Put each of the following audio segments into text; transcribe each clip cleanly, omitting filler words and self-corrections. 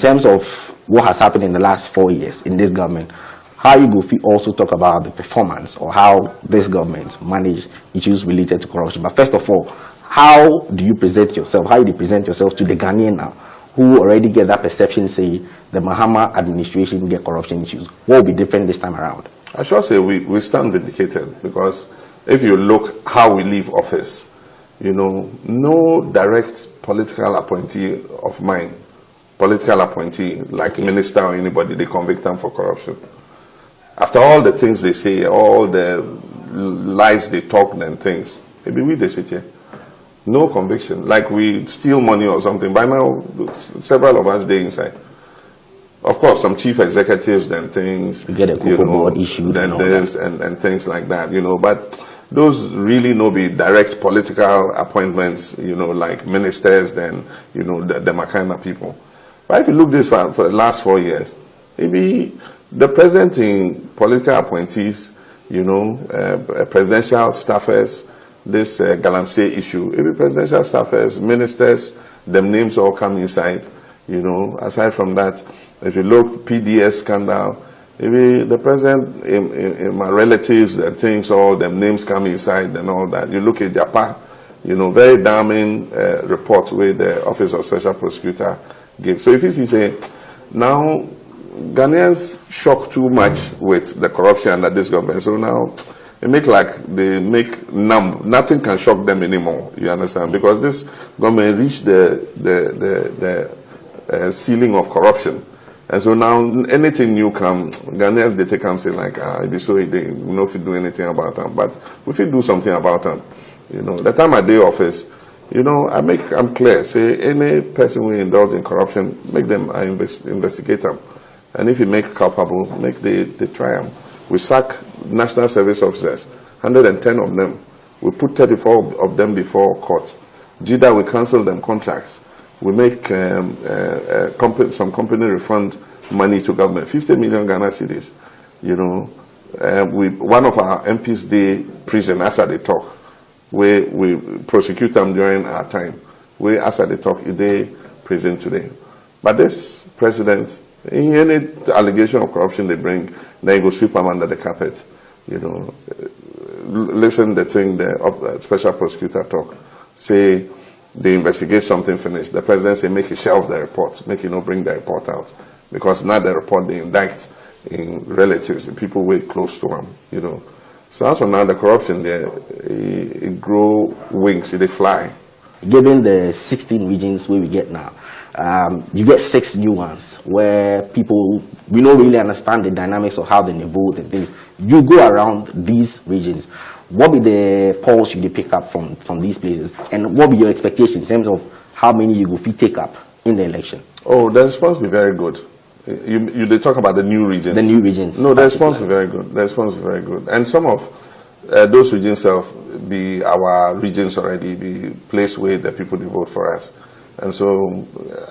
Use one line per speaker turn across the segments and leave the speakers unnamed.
terms of what has happened in the last 4 years in this government, how you go also talk about the performance or how this government manage issues related to corruption. But first of all, how do you present yourself? How do you present yourself to the Ghanaian now, who already get that perception, say the Mahama administration get corruption issues? What will be different this time around?
I should say we stand vindicated, because if you look how we leave office, you know, no direct political appointee of mine, political appointee like minister or anybody, they convict them for corruption. After all the things they say, all the lies they talk and things, maybe they sit here. No conviction. Like we steal money or something. By now, several of us, they inside. Of course, some chief executives and things.
You get a couple board issued
and this and things like that, you know. But those really no be direct political appointments, you know, like ministers, then, you know, the Makana people. But if you look this far, for the last 4 years, maybe the present in political appointees, you know, presidential staffers, this Galamsey issue, every presidential staffers, ministers, them names all come inside, you know. Aside from that, if you look PDS scandal, maybe the president, in my relatives and things, all them names come inside and all that. You look at Japan, you know, very damning report where the Office of Special Prosecutor gave. So if you see, say, now Ghanaians shock too much with the corruption under this government. So now it make like they make numb. Nothing can shock them anymore. You understand? Because this government reached the ceiling of corruption. And so now anything new come, Ghanaians they take and say like, it be so they know if you do anything about them. But if you do something about them, you know, the time I day office, you know, I'm clear. Say any person who indulge in corruption, make them investigate them. And if you make culpable, make the try them. We sack national service officers, 110 of them. We put 34 of them before court. JIDA, we cancel them contracts. We make some company refund money to government, 50 million Ghana cedis. You know, one of our MPs day prison, as they talk, we prosecute them during our time. We, as they talk, they prison today. But this president, in any allegation of corruption they bring, then you go sweep them under the carpet. You know, listen the thing the special prosecutor talk, say they investigate something finished. The president say make a shelf the report, make not bring the report out, because now the report they indict in relatives, the people way close to them. You know, so as for now the corruption there, it grow wings, they fly.
Given the 16 regions where we get now, you get 6 new ones where people, we don't really understand the dynamics of how they vote and things. You go around these regions. What be the polls you pick up from these places? And what be your expectation in terms of how many you go take up in the election? Oh,
the response be very good. They talk about the new regions.
The new regions.
No, the response be very good. The response be very good. And some of those regions self be our regions already, be place where the people they vote for us. And so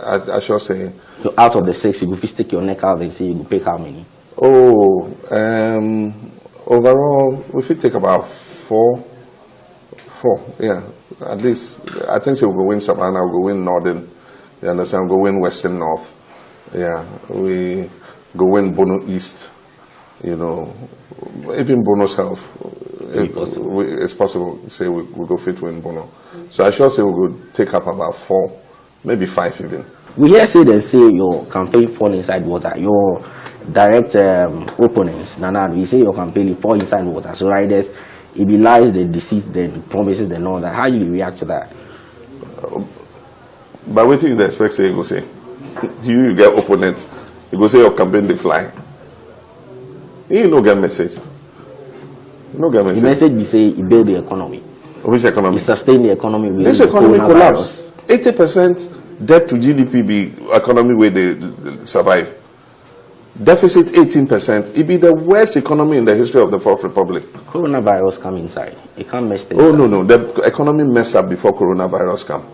I shall say.
So out of the 6, you go stick your neck out and say you go pick how many?
Oh, overall we should take about 4. Yeah, at least I think so. We'll go win Savannah, we'll go win Northern. You understand? We'll go win Western North. Yeah, we go win Bono East. You know, even Bono South. It's possible. Say we go fit win Bono. So I should say we could take up about 4. Maybe 5 even.
We hear say your campaign fall inside water. Your direct opponents, Nana, we say your campaign fall inside water. So riders, it belies the deceit, the promises, and all that. How do you react to that?
By waiting, the expect say you go say, you get opponents, you go say your campaign they fly. You no get message. You no get message.
The message we say it build the economy.
Which economy?
It sustain the economy.
This economy collapse. 80% debt to GDP be economy where they survive. Deficit 18%. It be the worst economy in the history of the Fourth Republic.
Coronavirus come inside. It can't mess things
up. No. The economy mess up before coronavirus come.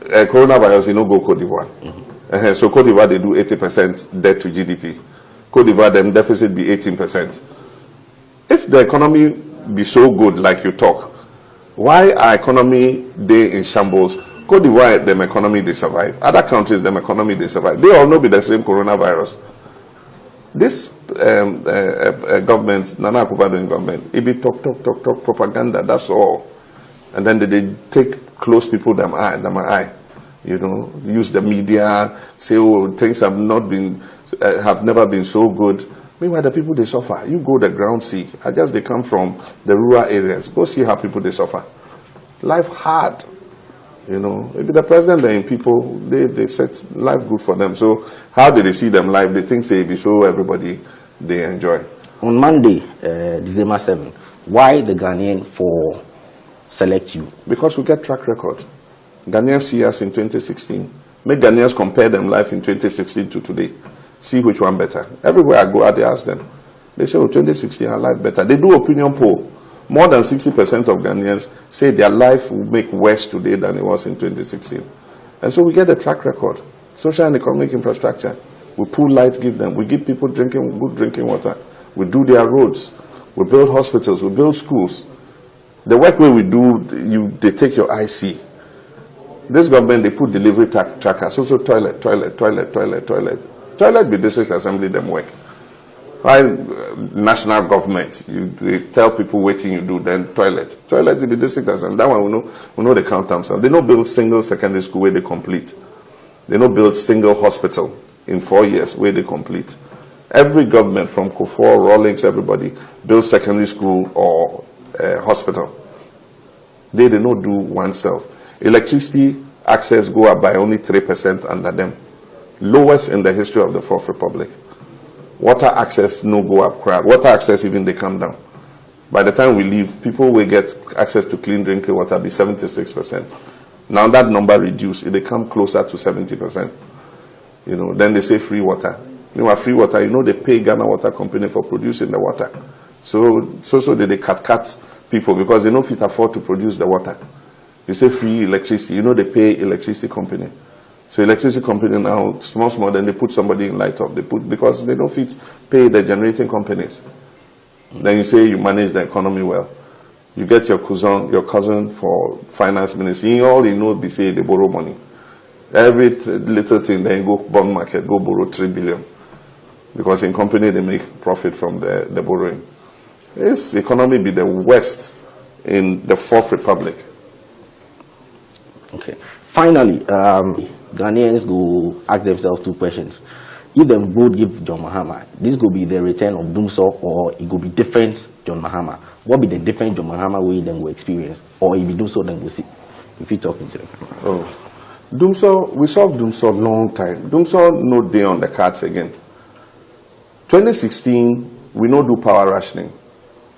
Coronavirus, you know, go Cote d'Ivoire. So Cote d'Ivoire, they do 80% debt to GDP. Cote d'Ivoire, them deficit be 18%. If the economy be so good like you talk, why our economy they in shambles Cote d'Ivoire, them economy they survive. Other countries, them economy they survive. They all know be the same coronavirus. This government, Nana Akufo Addo government, it be talk propaganda. That's all. And then they take close people them eye. You know, use the media, say, oh, things have not been, have never been so good. Meanwhile, the people they suffer. You go the ground see. I guess they come from the rural areas. Go see how people they suffer. Life hard. You know, maybe the president and people, they set life good for them. So how do they see them live? They think they be so everybody they enjoy.
On Monday, December 7, why the Ghanaian for select you?
Because we get track record. Ghanaians see us in 2016. Make Ghanaians compare them life in 2016 to today. See which one better. Everywhere I go out, they ask them. They say, oh, 2016 our life better. They do opinion poll. More than 60% of Ghanaians say their life will make worse today than it was in 2016. And so we get a track record. Social and economic infrastructure. We pull lights, give them. We give people good drinking water. We do their roads. We build hospitals. We build schools. The work where we do, they take your IC. This government, they put delivery trackers. Also toilet. Toilet be district assembly, them work. Why national government, they tell people waiting you do, then toilet. Toilet in the district assembly. That one we know they count themselves. They don't build single secondary school where they complete. They don't build single hospital in 4 years where they complete. Every government from Kufuor, Rawlings, everybody build secondary school or hospital. They don't do oneself. Electricity access go up by only 3% under them. Lowest in the history of the Fourth Republic. Water access no go up crowd. Water access even they come down. By the time we leave, people will get access to clean drinking water be 76%. Now that number reduced, it they come closer to 70%. You know, then they say free water. You know, free water, you know they pay Ghana Water Company for producing the water. So they cut people because they don't fit afford to produce the water. You say free electricity, you know they pay electricity company. So electricity company now, small, then they put somebody in light off. They put, because they don't fit pay the generating companies. Then you say you manage the economy well. You get your cousin for finance ministry. All you know, they say they borrow money. Every little thing, then you go bond market, go borrow 3 billion. Because in company, they make profit from the borrowing. This economy be the worst in the Fourth Republic.
Okay. Finally, Ghanaians go ask themselves 2 questions. If them both give John Mahama, this will be the return of Doomsaw, or it will be different John Mahama. What be the different John Mahama way then will experience, or if it Doomsaw then we'll see? If you talking to them.
Oh, Doomsaw, we solved Doomsaw long time. Doomsaw no day on the cards again. 2016, we no do power rationing.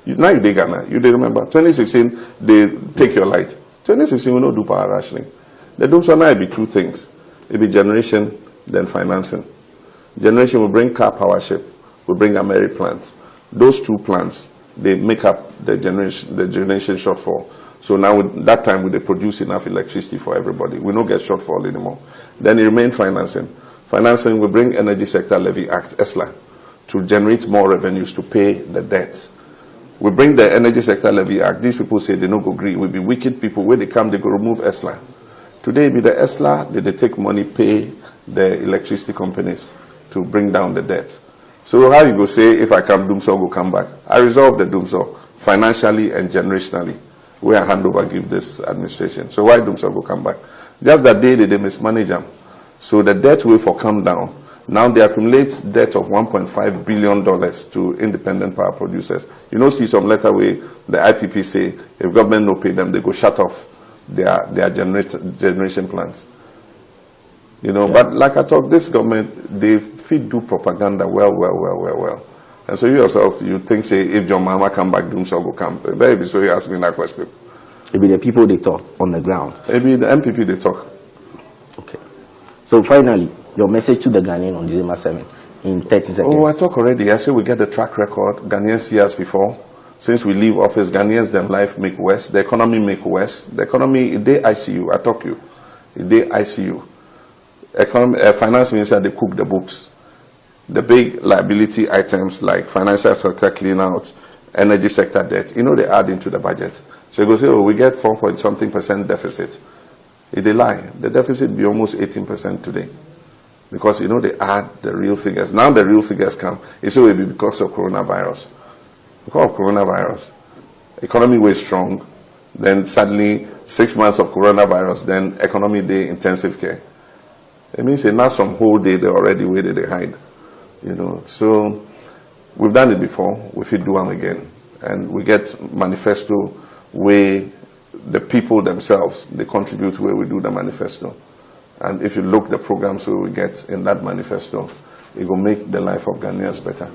Now you dey Ghana, you dey remember. 2016, they take your light. 2016, we no do power rationing. The Doomsaw now be 2 things. It be generation, then financing. Generation will bring car power ship, will bring Ameri plants. Those 2 plants, they make up the generation shortfall. So now that time they produce enough electricity for everybody. We don't get shortfall anymore. Then it remain financing. Financing will bring Energy Sector Levy Act, ESLA, to generate more revenues to pay the debt. We bring the Energy Sector Levy Act. These people say they don't agree. We be wicked people. When they come, they go remove ESLA. Today, be the ESLA, they take money, pay the electricity companies to bring down the debt. So how you go say, if I come, Doomsaw will come back? I resolve the Doomsaw financially and generationally. We are hand over give this administration. So why Doomsaw will come back? Just that day they mismanage them. So the debt will for come down. Now they accumulate debt of $1.5 billion to independent power producers. You know, see some letter where the IPP say, if government no pay them, they go shut off their generation plans. You know, yeah. But like I talk, this government, they fit do propaganda well. And so you yourself, you think, say, if John Mahama come back, Doomsaw will come. Baby, so you ask me that question.
Maybe the people they talk on the ground.
Maybe the MPP they talk.
Okay. So finally, your message to the Ghanaian on December 7 in 30 seconds.
Oh, I talk already. I say we get the track record. Ghanaians see us before. Since we leave office, Ghanaians, them life make worse. The economy make worse. The economy, they ICU. I talk you. They ICU. Finance minister, they cook the books. The big liability items like financial sector clean out, energy sector debt, you know, they add into the budget. So you go say, oh, we get 4 point something % deficit. They lie. The deficit be almost 18% today. Because, you know, they add the real figures. Now the real figures come. It's already because of coronavirus. Because of coronavirus. Economy was strong. Then suddenly, 6 months of coronavirus, then economy day intensive care. It means now some whole day they already waited, they hide. You know, so we've done it before. We should do them again. And we get manifesto where the people themselves, they contribute where we do the manifesto. And if you look the programs we get in that manifesto, it will make the life of Ghanaians better.